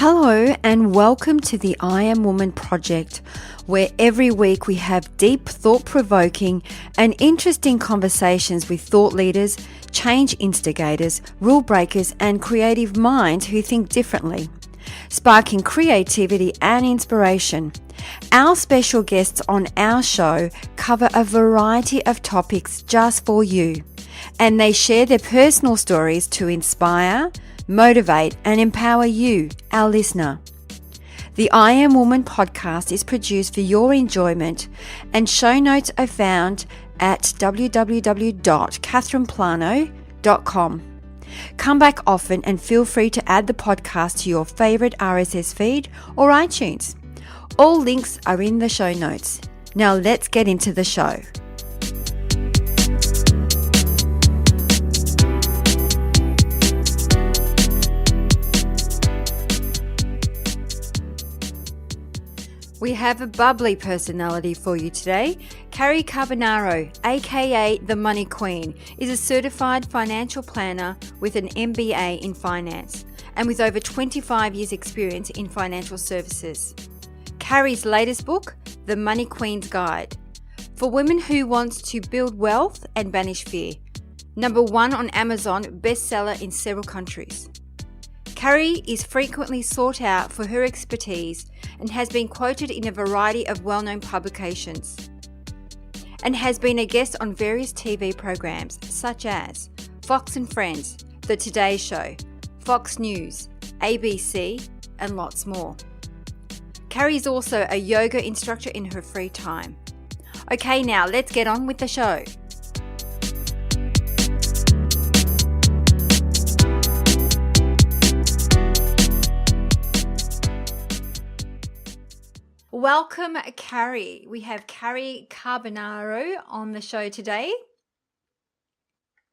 Hello and welcome to the I Am Woman project, where every week we have deep, thought-provoking and interesting conversations with thought leaders, change instigators, rule breakers and creative minds who think differently, sparking creativity and inspiration. Our special guests on our show cover a variety of topics just for you, and they share their personal stories to inspire, motivate and empower you, our listener. The I Am Woman podcast is produced for your enjoyment, and show notes are found at www.catherineplano.com. Come back often and feel free to add the podcast to your favourite RSS feed or iTunes. All links are in the show notes. Now let's get into the show. We have a bubbly personality for you today. Cary Carbonaro, aka the Money Queen, is a certified financial planner with an MBA in finance and with over 25 years experience in financial services. Cary's latest book, The Money Queen's Guide, for women who want to build wealth and banish fear. #1 on Amazon, bestseller in several countries. Cary is frequently sought out for her expertise and has been quoted in a variety of well-known publications, and has been a guest on various TV programs such as Fox and Friends, The Today Show, Fox News, ABC, and lots more. Cary is also a yoga instructor in her free time. Okay, now let's get on with the show. Welcome, Cary. We have Cary Carbonaro on the show today.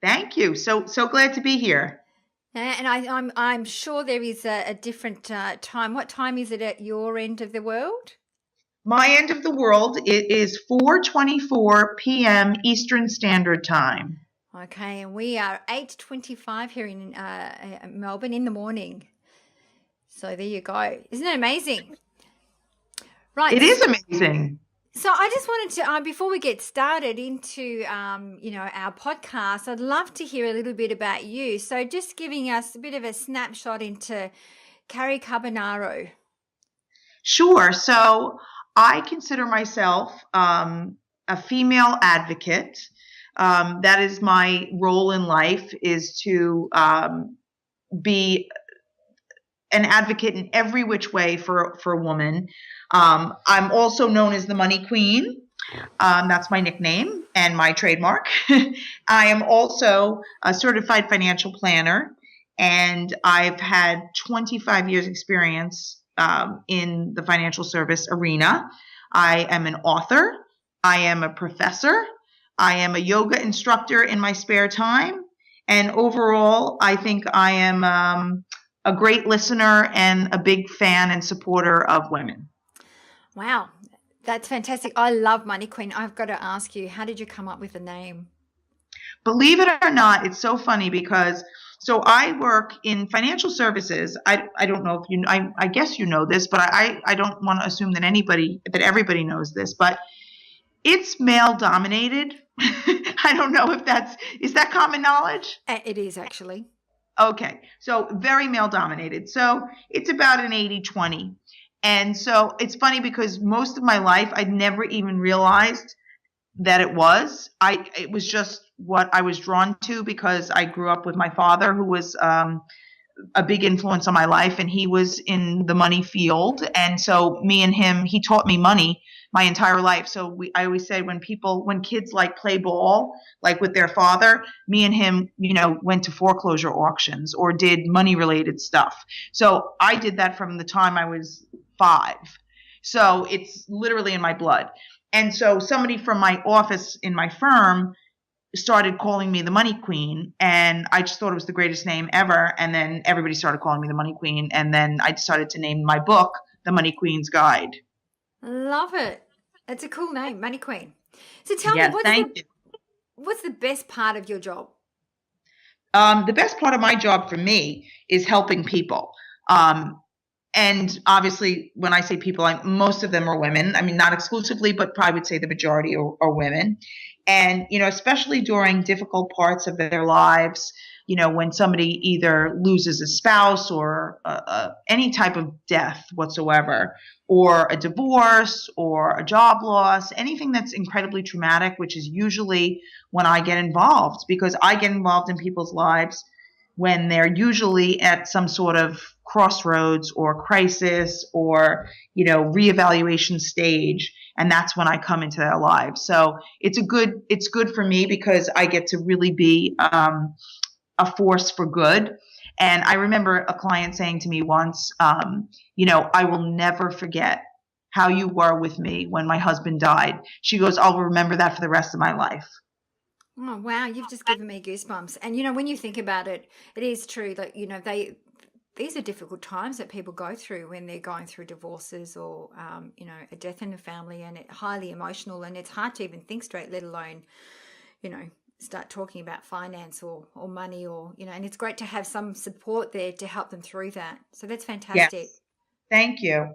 Thank you. So glad to be here. And I'm sure there is a different time. What time is it at your end of the world? My end of the world, it is 4:24 p.m. Eastern Standard Time. Okay, and we are 8:25 here in Melbourne in the morning. So there you go. Isn't it amazing? Right. It is amazing. So I just wanted to, before we get started into, our podcast, I'd love to hear a little bit about you. So just giving us a bit of a snapshot into Cary Carbonaro. Sure. So I consider myself a female advocate. That is my role in life, is to be an advocate in every which way for a woman. I'm also known as the Money Queen. That's my nickname and my trademark. I am also a certified financial planner, and I've had 25 years experience in the financial service arena. I am an author. I am a professor. I am a yoga instructor in my spare time. And overall, I think I am a great listener and a big fan and supporter of women. Wow, that's fantastic. I love Money Queen. I've got to ask you, how did you come up with the name? Believe it or not, it's so funny because I work in financial services. I don't know if you, I guess you know this, but I don't want to assume that everybody knows this, but it's male dominated. I don't know if is that common knowledge? It is actually. Okay, so very male dominated. So it's about an 80-20. And so it's funny because most of my life I'd never even realized that it was. It was just what I was drawn to because I grew up with my father, who was a big influence on my life, and he was in the money field. And so me and him, he taught me money my entire life. So I always say when kids like play ball, like with their father, me and him, went to foreclosure auctions or did money related stuff. So I did that from the time I was 5. So it's literally in my blood. And so somebody from my office in my firm started calling me the Money Queen, and I just thought it was the greatest name ever. And then everybody started calling me the Money Queen. And then I decided to name my book The Money Queen's Guide. Love it. It's a cool name, Money Queen. So tell me, what's the best part of your job? The best part of my job for me is helping people. And obviously, when I say people, most of them are women. I mean, not exclusively, but probably would say the majority are women. And, especially during difficult parts of their lives, when somebody either loses a spouse or any type of death whatsoever, or a divorce or a job loss, anything that's incredibly traumatic, which is usually when I get involved, because I get involved in people's lives when they're usually at some sort of crossroads or crisis or reevaluation stage, and that's when I come into their lives. So it's good for me because I get to really be a force for good. And I remember a client saying to me once, I will never forget how you were with me when my husband died. She goes, I'll remember that for the rest of my life. Oh, wow, you've just given me goosebumps. And when you think about it, it is true that, these are difficult times that people go through when they're going through divorces or, a death in the family, and it's highly emotional, and it's hard to even think straight, let alone, start talking about finance or money and it's great to have some support there to help them through that. So that's fantastic. Yes. Thank you.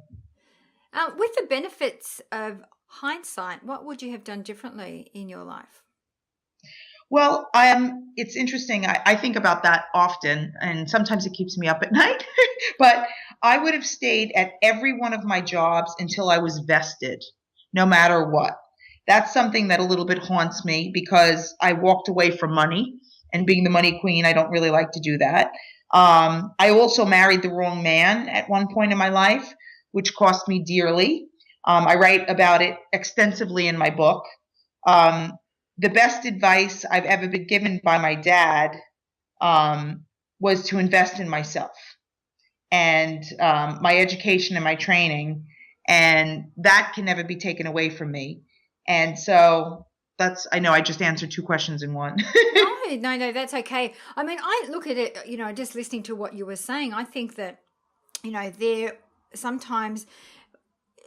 With the benefits of hindsight, what would you have done differently in your life? Well, it's interesting. I think about that often, and sometimes it keeps me up at night. But I would have stayed at every one of my jobs until I was vested, no matter what. That's something that a little bit haunts me because I walked away from money, and being the money queen, I don't really like to do that. I also married the wrong man at one point in my life, which cost me dearly. I write about it extensively in my book. The best advice I've ever been given by my dad was to invest in myself and my education and my training, and that can never be taken away from me. And so I know I just answered two questions in one. No, that's okay. I mean, I look at it, just listening to what you were saying, I think that, there sometimes,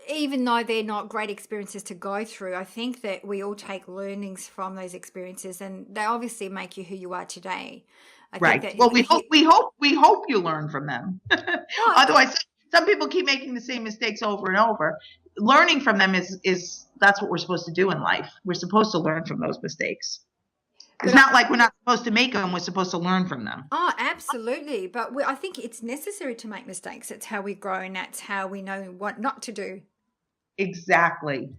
even though they're not great experiences to go through, I think that we all take learnings from those experiences, and they obviously make you who you are today. I Right. think that Well, we hope you learn from them. Otherwise, some people keep making the same mistakes over and over. Learning from them is that's what we're supposed to do in life. We're supposed to learn from those mistakes. It's not like we're not supposed to make them. We're supposed to learn from them. Oh, absolutely. But I think it's necessary to make mistakes. It's how we grow, and that's how we know what not to do. Exactly.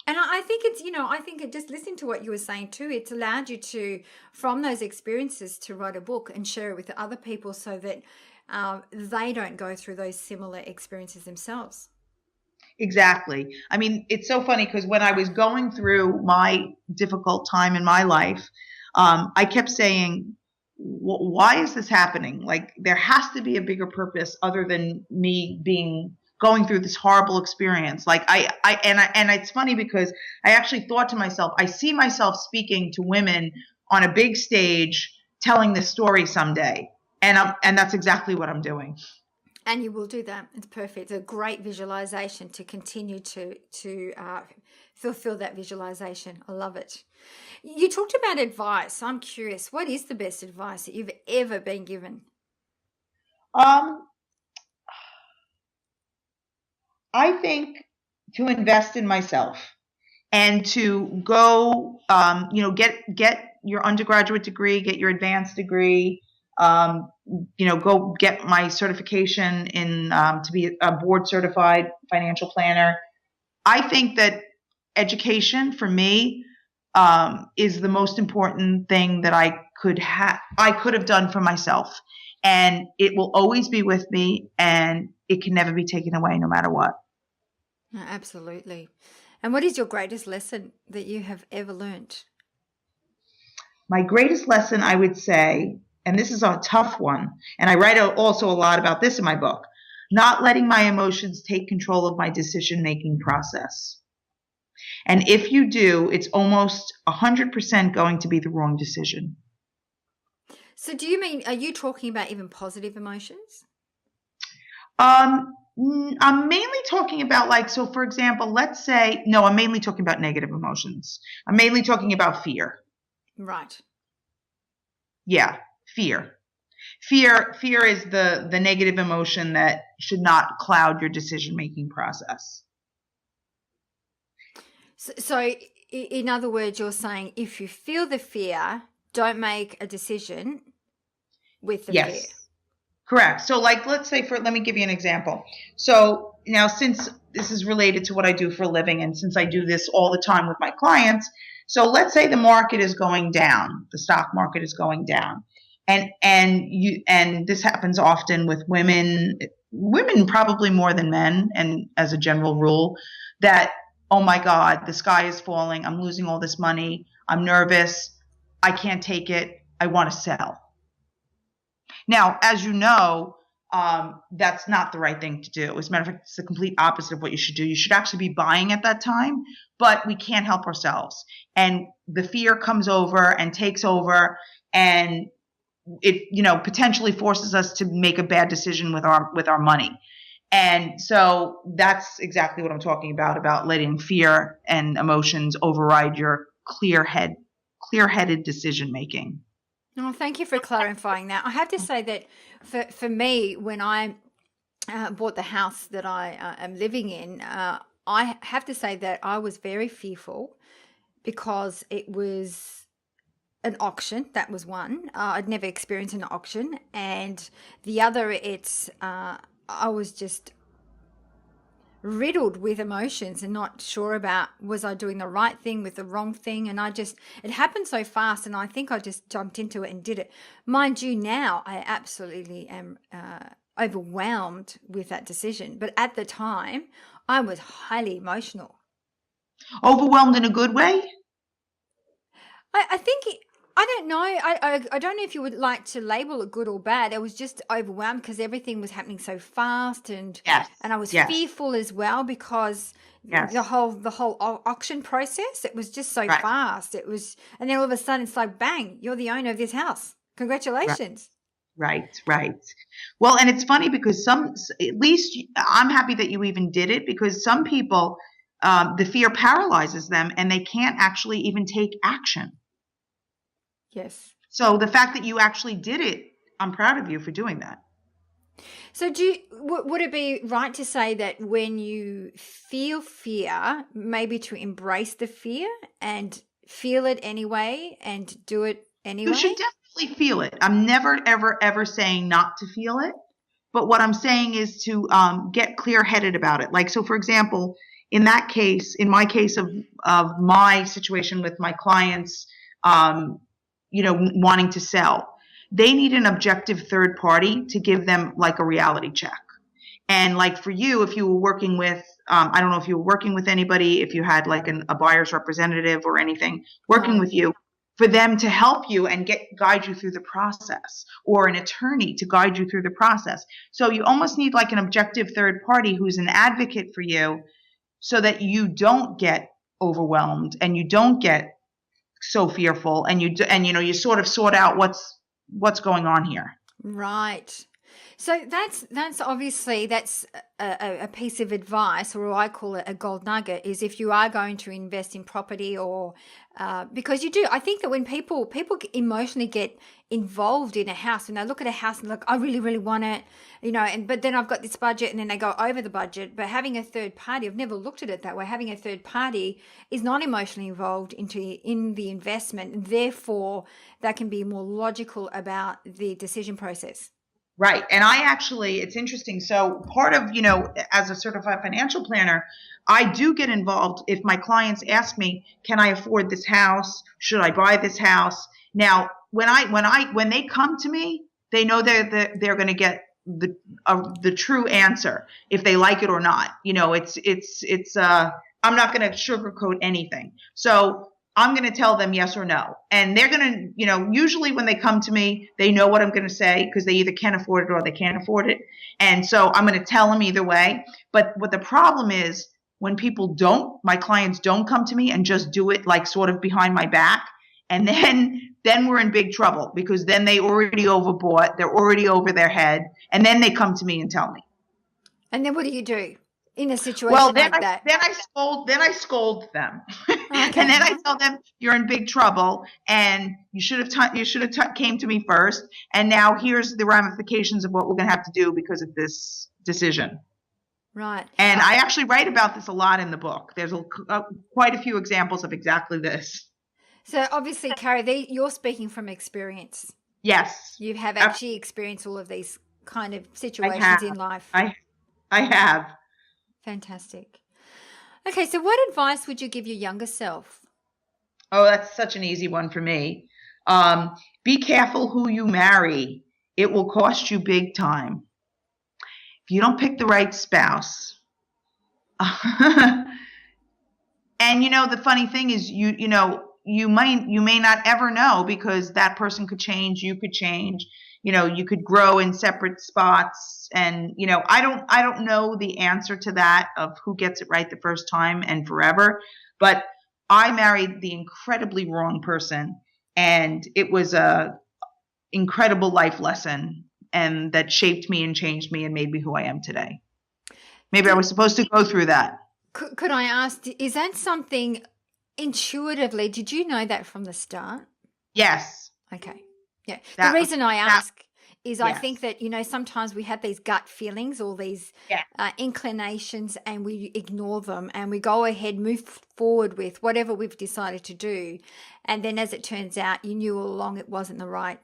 And I think I think just listening to what you were saying too, it's allowed you to, from those experiences, to write a book and share it with other people so that they don't go through those similar experiences themselves. Exactly. I mean, it's so funny because when I was going through my difficult time in my life, I kept saying, why is this happening? Like, there has to be a bigger purpose other than me going through this horrible experience. Like and it's funny because I actually thought to myself, I see myself speaking to women on a big stage telling this story someday. And that's exactly what I'm doing. And you will do that. It's perfect. It's a great visualization to continue to fulfill that visualization. I love it. You talked about advice. I'm curious, what is the best advice that you've ever been given? I think to invest in myself and to go, get your undergraduate degree, get your advanced degree, go get my certification in to be a board certified financial planner. I think that education for me is the most important thing that I could have done for myself, and it will always be with me, and it can never be taken away, no matter what. Absolutely. And what is your greatest lesson that you have ever learnt? My greatest lesson, I would say, and this is a tough one, and I write also a lot about this in my book, not letting my emotions take control of my decision-making process. And if you do, it's almost 100% going to be the wrong decision. So are you talking about even positive emotions? I'm mainly talking about so for example, let's say, no, I'm mainly talking about negative emotions. I'm mainly talking about fear. Right. Yeah, fear. Fear is the negative emotion that should not cloud your decision-making process. So, in other words, you're saying if you feel the fear, don't make a decision with the fear. Correct. So like, let me give you an example. So now, since this is related to what I do for a living, and since I do this all the time with my clients, so let's say the market is going down, the stock market is going down. And this happens often with women probably more than men, and as a general rule, that, oh my God, the sky is falling, I'm losing all this money, I'm nervous, I can't take it, I want to sell. Now, as you know, that's not the right thing to do. As a matter of fact, it's the complete opposite of what you should do. You should actually be buying at that time, but we can't help ourselves. And the fear comes over and takes over, and it, potentially forces us to make a bad decision with our money. And so that's exactly what I'm talking about letting fear and emotions override your clear-headed decision making. Oh, thank you for clarifying that. I have to say that for me, when I bought the house that I am living in, I have to say that I was very fearful because it was an auction. That was one. I'd never experienced an auction. And the other, I was just riddled with emotions and not sure about, was I doing the right thing with the wrong thing? And it happened so fast, and I think I just jumped into it and did it. Mind you, now I absolutely am overwhelmed with that decision. But at the time, I was highly emotional. Overwhelmed in a good way? I think I don't know. I don't know if you would like to label it good or bad. I was just overwhelmed because everything was happening so fast, and I was fearful as well because the whole auction process, it was just so fast. It was, and then all of a sudden it's like, bang, you're the owner of this house. Congratulations. Right. Well, and it's funny because at least I'm happy that you even did it, because some people, the fear paralyzes them and they can't actually even take action. Yes. So the fact that you actually did it, I'm proud of you for doing that. So would it be right to say that when you feel fear, maybe to embrace the fear and feel it anyway and do it anyway? You should definitely feel it. I'm never, ever, ever saying not to feel it. But what I'm saying is to get clear-headed about it. Like, so for example, in my case of my situation with my clients, wanting to sell, they need an objective third party to give them like a reality check. And like for you, if you were working with, I don't know if you were working with anybody, if you had like a buyer's representative or anything working with you, for them to help you and guide you through the process, or an attorney to guide you through the process. So you almost need like an objective third party who's an advocate for you, so that you don't get overwhelmed and you don't get so fearful, and you sort of sort out what's going on here. Right. So that's obviously a piece of advice, or I call it a gold nugget, is if you are going to invest in property, or because you do, I think that when people emotionally get involved in a house, and they look at a house and look, I really, really want it, but then I've got this budget, and then they go over the budget. But having a third party, I've never looked at it that way. Having a third party is not emotionally involved in the investment, and therefore that can be more logical about the decision process. Right. And it's interesting. So part of, as a certified financial planner, I do get involved if my clients ask me, can I afford this house? Should I buy this house? Now, when they come to me, they know they're going to get the true answer, if they like it or not. I'm not going to sugarcoat anything. So I'm going to tell them yes or no. And they're going to, usually when they come to me, they know what I'm going to say, because they either can afford it or they can't afford it. And so I'm going to tell them either way. But what the problem is, when my clients don't come to me and just do it like sort of behind my back, and then we're in big trouble, because then they already overbought, they're already over their head, and then they come to me and tell me. And then what do you do in a situation like that? Then I scold them. Okay. And then I tell them, you're in big trouble, and you should have came to me first, and now here's the ramifications of what we're going to have to do because of this decision. Right. And I actually write about this a lot in the book. There's quite a few examples of exactly this. So obviously, Carrie, you're speaking from experience. Yes. You have actually experienced all of these kind of I situations have. in life. I have. Fantastic. Okay, so what advice would you give your younger self? Oh, that's such an easy one for me. Be careful who you marry. It will cost you big time. If you don't pick the right spouse. And the funny thing is you may not ever know, because that person could change, you could change, you could grow in separate spots. And I don't know the answer to that, of who gets it right the first time and forever. But I married the incredibly wrong person, and it was a incredible life lesson, and that shaped me and changed me and made me who I am today. Maybe I was supposed to go through that. Could I ask, is that something intuitively, did you know that from the start? Yes. Okay. Yeah. The reason I ask is I yes. think that, sometimes we have these gut feelings, all these inclinations, and we ignore them and we go ahead, move forward with whatever we've decided to do. And then as it turns out, you knew all along it wasn't the right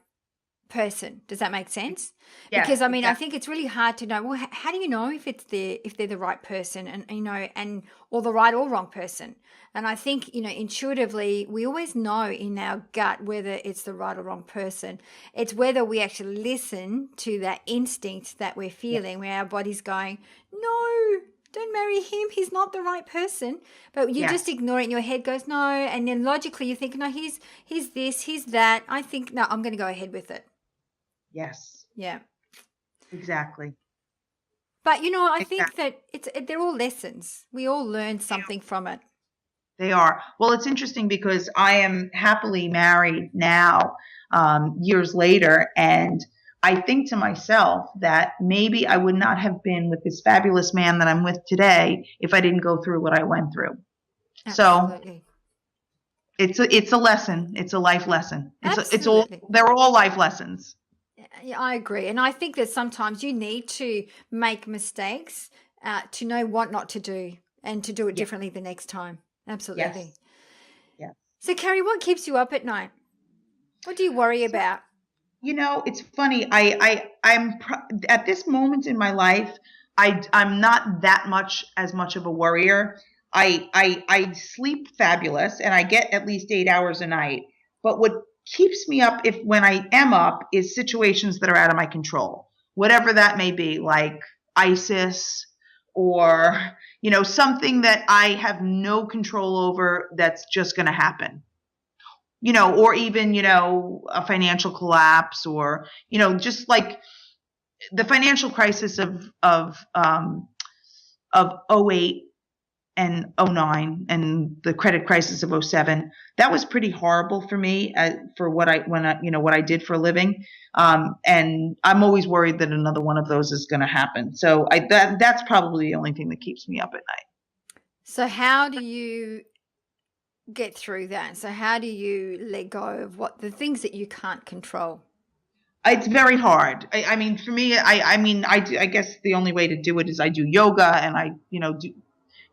person. Does that make sense? Yes, because I think it's really hard to know, well, how do you know if they're the right person, and or the right or wrong person? And I think intuitively we always know in our gut whether it's the right or wrong person. It's whether we actually listen to that instinct that we're feeling, where our body's going, no, don't marry him, he's not the right person. But you just ignore it, and your head goes, no. And then logically you think, no, he's this, he's that. I think, no, I'm going to go ahead with it. Yes. Yeah. Exactly. But I think that they're all lessons. We all learn something from it. They are. Well, it's interesting because I am happily married now, years later, and I think to myself that maybe I would not have been with this fabulous man that I'm with today if I didn't go through what I went through. Absolutely. So it's a lesson. It's a life lesson. Absolutely. They're all life lessons. Yeah, I agree. And I think that sometimes you need to make mistakes to know what not to do, and to do it differently the next time. Absolutely. Yes. So, Carrie, what keeps you up at night? What do you worry about? It's funny. I'm at this moment in my life, I'm not that much of a worrier. I sleep fabulous, and I get at least 8 hours a night. But what keeps me up, when I am up, is situations that are out of my control, whatever that may be, like ISIS, or something that I have no control over, that's just going to happen. Or even a financial collapse, or just like the financial crisis of 08 and 09, and the credit crisis of 07. That was pretty horrible for me, for what I did for a living. And I'm always worried that another one of those is going to happen. So that's probably the only thing that keeps me up at night. So how do you get through that? So how do you let go of the things that you can't control? It's very hard. I mean, for me, I guess the only way to do it is I do yoga, and I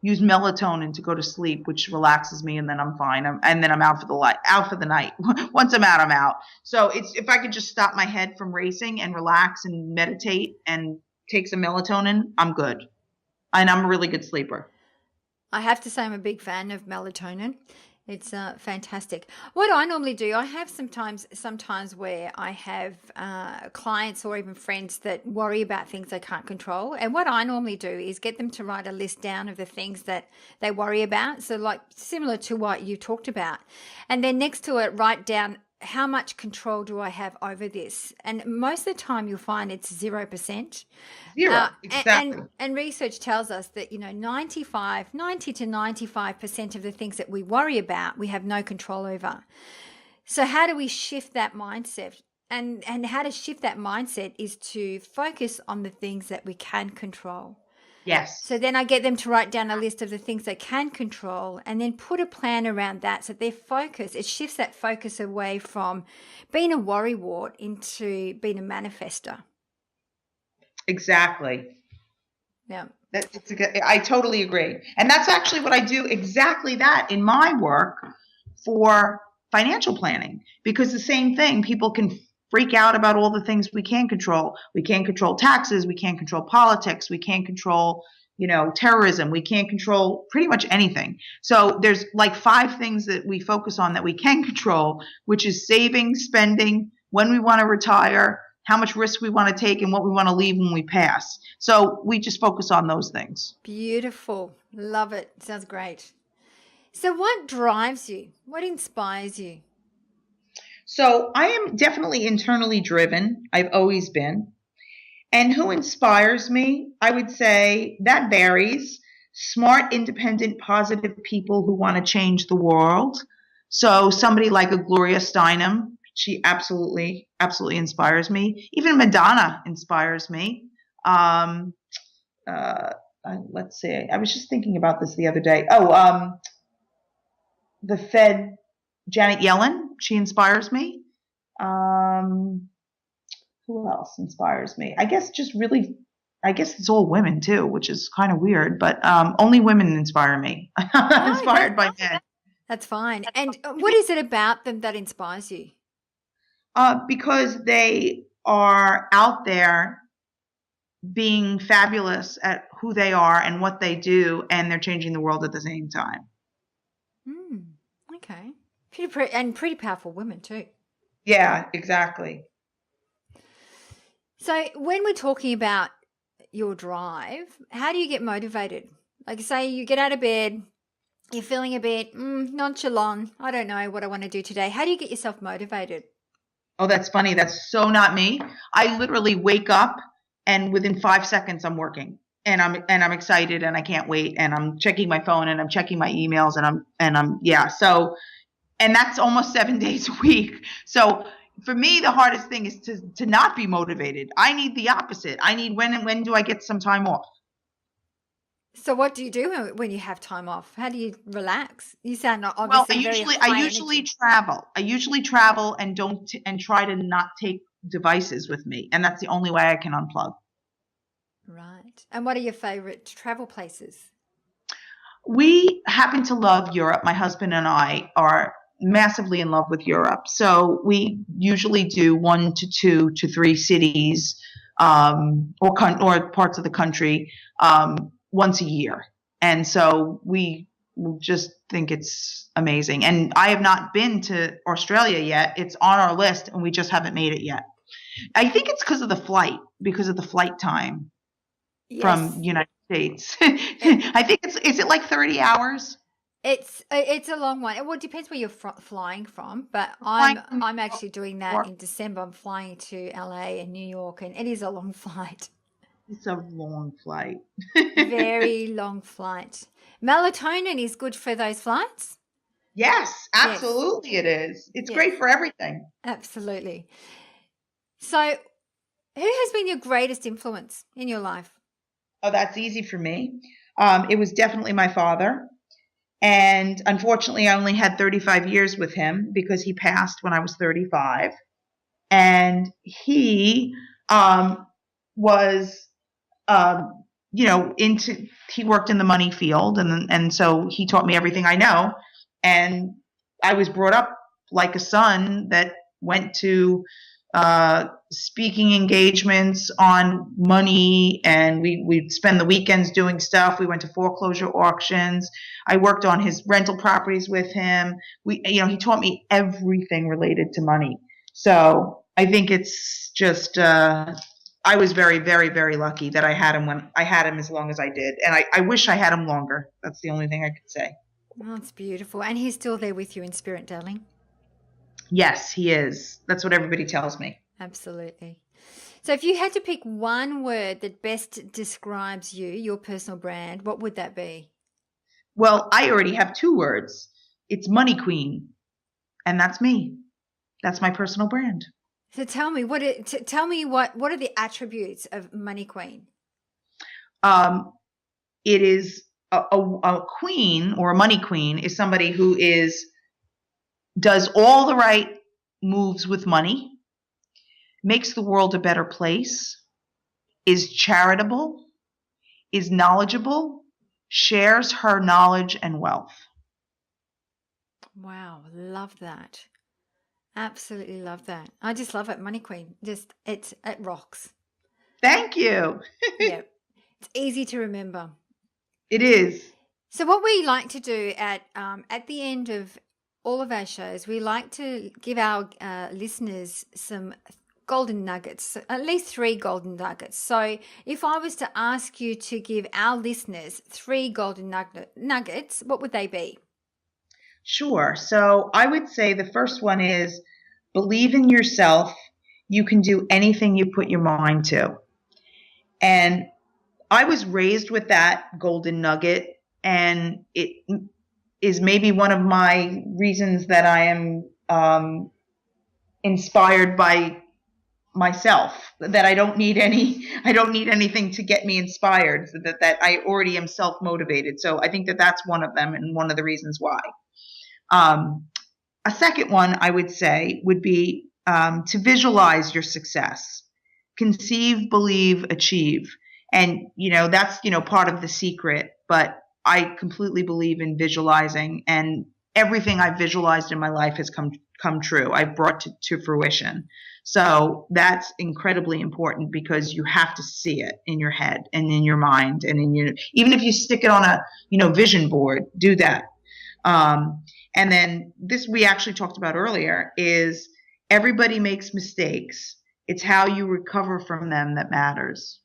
use melatonin to go to sleep, which relaxes me, and then I'm fine. And then I'm out for the night. Once I'm out, I'm out. So if I could just stop my head from racing and relax and meditate and take some melatonin, I'm good. And I'm a really good sleeper. I have to say I'm a big fan of melatonin. It's fantastic. What I normally do, I have sometimes where I have clients or even friends that worry about things they can't control. And what I normally do is get them to write a list down of the things that they worry about. So like similar to what you talked about. And then next to it, write down, how much control do I have over this? And most of the time you'll find it's 0%. Zero, exactly. And research tells us that, 90 to 95% of the things that we worry about, we have no control over. So how do we shift that mindset? And how to shift that mindset is to focus on the things that we can control. Yes. So then I get them to write down a list of the things they can control, and then put a plan around that, so their focus, it shifts that focus away from being a worrywart into being a manifester. Exactly. Yeah. I totally agree. And that's actually what I do, exactly that in my work for financial planning, because the same thing, people can freak out about all the things we can't control. We can't control taxes. We can't control politics. We can't control, terrorism. We can't control pretty much anything. So there's like 5 things that we focus on that we can control, which is saving, spending, when we want to retire, how much risk we want to take, and what we want to leave when we pass. So we just focus on those things. Beautiful. Love it. Sounds great. So what drives you? What inspires you? So I am definitely internally driven. I've always been. And who inspires me? I would say that varies. Smart, independent, positive people who want to change the world. So somebody like a Gloria Steinem, she absolutely, absolutely inspires me. Even Madonna inspires me. Let's see. I was just thinking about this the other day. The Fed, Janet Yellen, she inspires me. Who else inspires me? I guess it's all women too, which is kind of weird, but only women inspire me. I'm inspired by men. That's fine. And what is it about them that inspires you? Because they are out there being fabulous at who they are and what they do, and they're changing the world at the same time. Okay. Pretty powerful women too. Yeah, exactly. So when we're talking about your drive, how do you get motivated? Like say you get out of bed, you're feeling a bit nonchalant. I don't know what I want to do today. How do you get yourself motivated? Oh, that's funny. That's so not me. I literally wake up and within 5 seconds I'm working. And I'm excited and I can't wait, and I'm checking my phone and I'm checking my emails so, and that's almost 7 days a week. So for me, the hardest thing is to not be motivated. I need the opposite. I need when do I get some time off? So what do you do when you have time off? How do you relax? You sound obviously I usually travel. I usually travel and try to not take devices with me, and that's the only way I can unplug. Right. And what are your favorite travel places? We happen to love Europe. My husband and I are massively in love with Europe. So we usually do 1 to 2 to 3 cities or parts of the country once a year. And so we just think it's amazing. And I have not been to Australia yet. It's on our list and we just haven't made it yet. I think it's because of the flight time. Yes. From United States. I think is it like 30 hours? It's a long one. Well, it depends where you're flying from, but I'm actually doing that in December. I'm flying to LA and New York, and it is a long flight. It's a long flight. Very long flight. Melatonin is good for those flights? Yes, absolutely yes. It is. It's great for everything. Absolutely. So who has been your greatest influence in your life? Oh, that's easy for me. It was definitely my father. And unfortunately, I only had 35 years with him because he passed when I was 35. And he was, he worked in the money field. And so he taught me everything I know. And I was brought up like a son that went to speaking engagements on money, and we'd spend the weekends doing stuff. We went to foreclosure auctions. I worked on his rental properties with him. He taught me everything related to money. So I think it's just I was very, very, very lucky that I had him as long as I did, and I wish I had him longer. That's the only thing I could say. Oh, that's beautiful. And he's still there with you in spirit, darling? Yes, he is. That's what everybody tells me. Absolutely. So if you had to pick one word that best describes you, your personal brand, what would that be? Well, I already have 2 words. It's Money Queen, and that's me. That's my personal brand. So tell me what are the attributes of Money Queen? It is a queen, or a money queen is somebody who does all the right moves with money, makes the world a better place, is charitable, is knowledgeable, shares her knowledge and wealth. Wow, love that. Absolutely love that. I just love it, Money Queen. It rocks. Thank you. Yeah, it's easy to remember. It is. So what we like to do at the end of all of our shows, we like to give our listeners some golden nuggets, at least 3 golden nuggets. So if I was to ask you to give our listeners 3 golden nuggets, what would they be? Sure. So I would say the first one is believe in yourself. You can do anything you put your mind to. And I was raised with that golden nugget, and it is maybe one of my reasons that I am inspired by myself, that I don't need anything to get me inspired, so that I already am self-motivated. So I think that that's one of them, and one of the reasons why. A second one I would say would be to visualize your success. Conceive, believe, achieve. And, that's, part of the secret. But I completely believe in visualizing, and everything I've visualized in my life has come true. I've brought to fruition. So that's incredibly important, because you have to see it in your head and in your mind, and even if you stick it on a, vision board, do that. And then this we actually talked about earlier is everybody makes mistakes. It's how you recover from them that matters.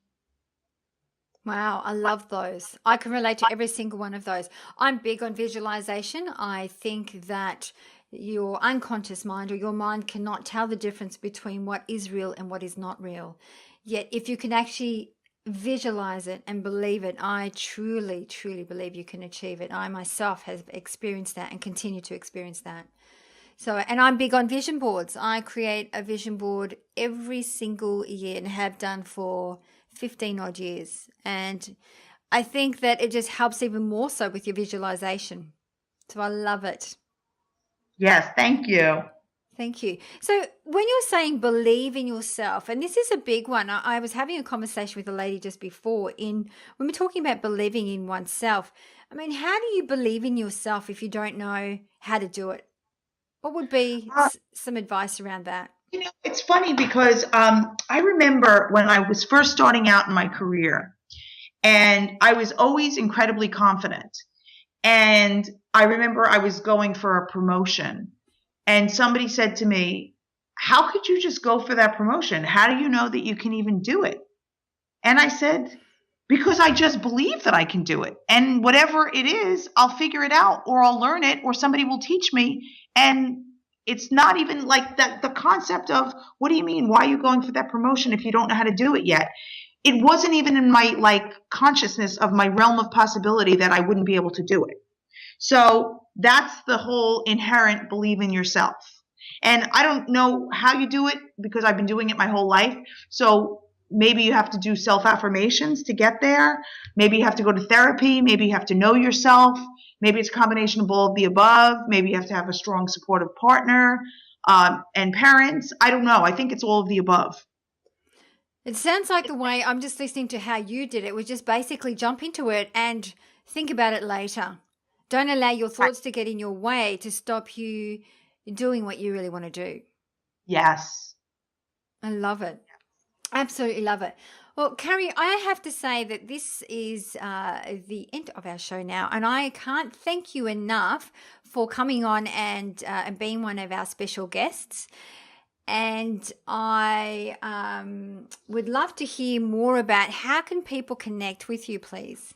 Wow, I love those. I can relate to every single one of those. I'm big on visualization. I think that your unconscious mind or your mind cannot tell the difference between what is real and what is not real. Yet if you can actually visualize it and believe it, I truly, truly believe you can achieve it. I myself have experienced that and continue to experience that. So, and I'm big on vision boards. I create a vision board every single year and have done for 15 odd years. And I think that it just helps even more so with your visualization. So I love it. Yes, thank you. Thank you. So when you're saying believe in yourself, and this is a big one, I was having a conversation with a lady just before when we're talking about believing in oneself. I mean, how do you believe in yourself if you don't know how to do it? What would be some advice around that? It's funny because I remember when I was first starting out in my career, and I was always incredibly confident. And I remember I was going for a promotion, and somebody said to me, "How could you just go for that promotion? How do you know that you can even do it?" And I said, "Because I just believe that I can do it. And whatever it is, I'll figure it out, or I'll learn it, or somebody will teach me." And it's not even like that. The concept of, what do you mean? Why are you going for that promotion if you don't know how to do it yet? It wasn't even in my consciousness of my realm of possibility that I wouldn't be able to do it. So that's the whole inherent believe in yourself. And I don't know how you do it, because I've been doing it my whole life. So maybe you have to do self-affirmations to get there. Maybe you have to go to therapy. Maybe you have to know yourself. Maybe it's a combination of all of the above. Maybe you have to have a strong supportive partner and parents. I don't know. I think it's all of the above. It sounds like the way I'm just listening to how you did it was just basically jump into it and think about it later. Don't allow your thoughts to get in your way to stop you doing what you really want to do. Yes. I love it. Absolutely love it. Well, Cary, I have to say that this is the end of our show now, and I can't thank you enough for coming on and being one of our special guests. And I would love to hear more about how can people connect with you, please.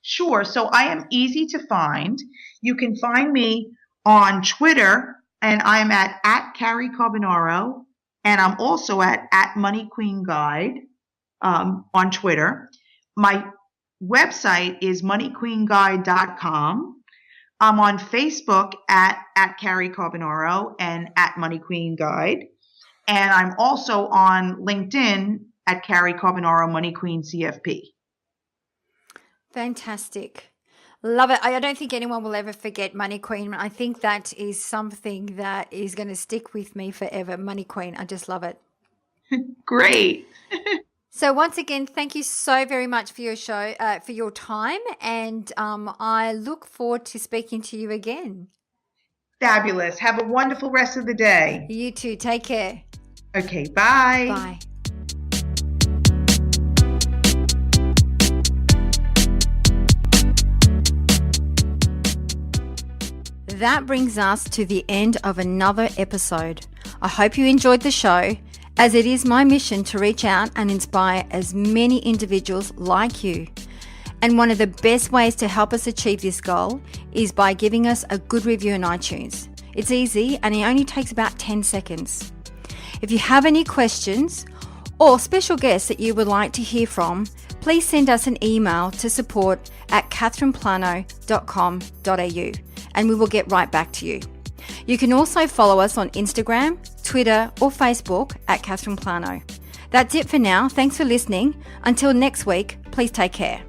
Sure. So I am easy to find. You can find me on Twitter, and I'm at Cary Carbonaro, and I'm also at Money Queen Guide on Twitter. My website is moneyqueenguide.com. I'm on Facebook at Cary Carbonaro and at Money Queen Guide. And I'm also on LinkedIn at Cary Carbonaro Money Queen CFP. Fantastic. Love it. I don't think anyone will ever forget Money Queen. I think that is something that is going to stick with me forever. Money Queen. I just love it. Great. So once again, thank you so very much for your show, for your time, and I look forward to speaking to you again. Fabulous. Have a wonderful rest of the day. You too. Take care. Okay, bye. Bye. That brings us to the end of another episode. I hope you enjoyed the show, as it is my mission to reach out and inspire as many individuals like you. And one of the best ways to help us achieve this goal is by giving us a good review on iTunes. It's easy and it only takes about 10 seconds. If you have any questions or special guests that you would like to hear from, please send us an email to support@catherineplano.com.au and we will get right back to you. You can also follow us on Instagram, Twitter or Facebook @Catherine Plano. That's it for now. Thanks for listening. Until next week, please take care.